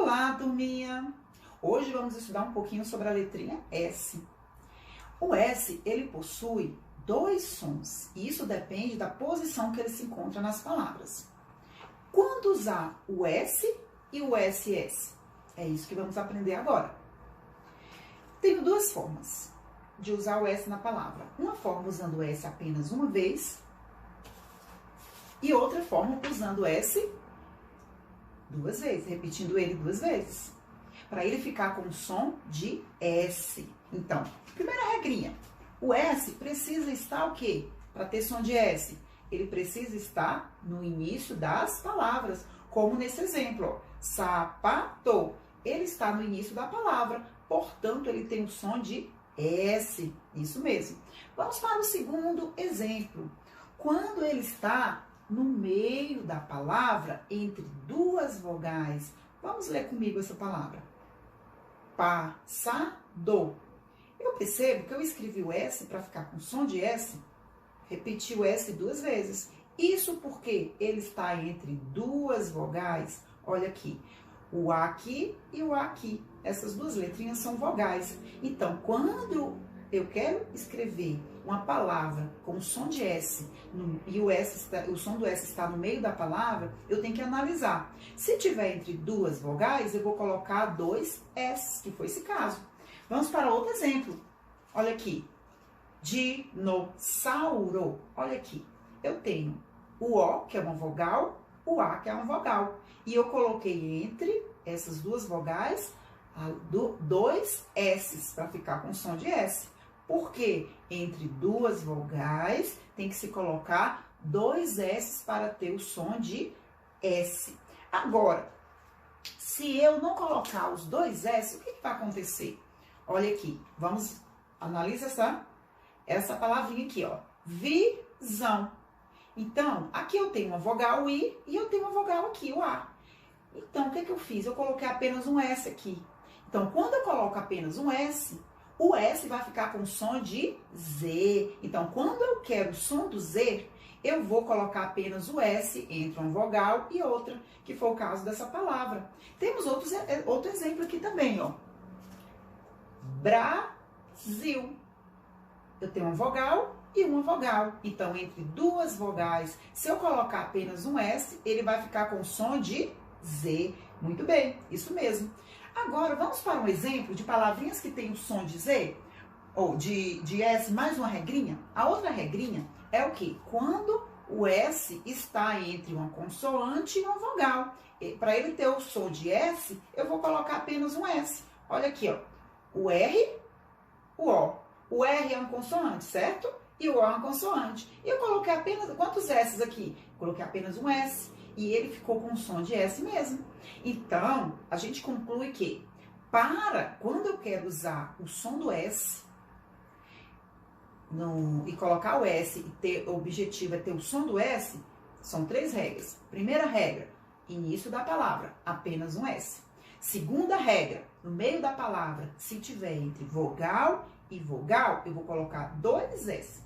Olá, turminha! Hoje vamos estudar um pouquinho sobre a letrinha S. O S, ele possui dois sons, e isso depende da posição que ele se encontra nas palavras. Quando usar o S e o SS? É isso que vamos aprender agora. Tenho duas formas de usar o S na palavra. Uma forma usando o S apenas uma vez, e outra forma usando o S duas vezes, repetindo ele duas vezes, para ele ficar com o som de S. Então, primeira regrinha, o S precisa estar o quê? Para ter som de S, ele precisa estar no início das palavras, como nesse exemplo, ó, sapato. Ele está no início da palavra, portanto, ele tem o som de S, isso mesmo. Vamos para o segundo exemplo. Quando ele está no meio da palavra, entre duas vogais. Vamos ler comigo essa palavra. Passado. Eu percebo que eu escrevi o S para ficar com som de S, repeti o S duas vezes. Isso porque ele está entre duas vogais. Olha aqui, o A aqui e o A aqui. Essas duas letrinhas são vogais. Então, quando eu quero escrever uma palavra com som de S e o som do S está no meio da palavra, eu tenho que analisar. Se tiver entre duas vogais, eu vou colocar dois S, que foi esse caso. Vamos para outro exemplo. Olha aqui. Dinossauro. Olha aqui. Eu tenho o O, que é uma vogal, o A, que é uma vogal. E eu coloquei entre essas duas vogais dois S's para ficar com som de S. Porque entre duas vogais tem que se colocar dois S para ter o som de S. Agora, se eu não colocar os dois S, o que vai acontecer? Olha aqui, vamos analisar essa palavrinha aqui, ó. Visão. Então, aqui eu tenho uma vogal I e eu tenho uma vogal aqui, o A. Então, o que eu fiz? Eu coloquei apenas um S aqui. Então, quando eu coloco apenas um S, o S vai ficar com som de Z. Então, quando eu quero o som do Z, eu vou colocar apenas o S entre uma vogal e outra, que foi o caso dessa palavra. Temos outro exemplo aqui também, ó. Brasil. Eu tenho uma vogal e uma vogal. Então, entre duas vogais, se eu colocar apenas um S, ele vai ficar com som de Z. Muito bem, isso mesmo. Agora, vamos para um exemplo de palavrinhas que tem o som de Z, ou de S, mais uma regrinha. A outra regrinha é o quê? Quando o S está entre uma consoante e uma vogal. Para ele ter o som de S, eu vou colocar apenas um S. Olha aqui, ó. O R, o O. O R é uma consoante, certo? E o O é uma consoante. E eu coloquei apenas, quantos S's aqui? Coloquei apenas um S. E ele ficou com som de S mesmo. Então, a gente conclui que, quando eu quero usar o som do S e colocar o S e o objetivo é ter o som do S, são três regras. Primeira regra, início da palavra, apenas um S. Segunda regra, no meio da palavra, se tiver entre vogal e vogal, eu vou colocar dois S.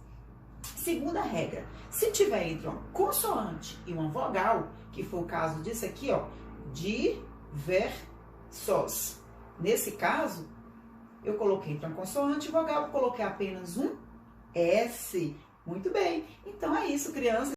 Segunda regra, se tiver entre uma consoante e uma vogal, que foi o caso disso aqui, ó, diversos. Nesse caso, eu coloquei entre uma consoante e vogal, eu coloquei apenas um S. Muito bem. Então é isso, crianças.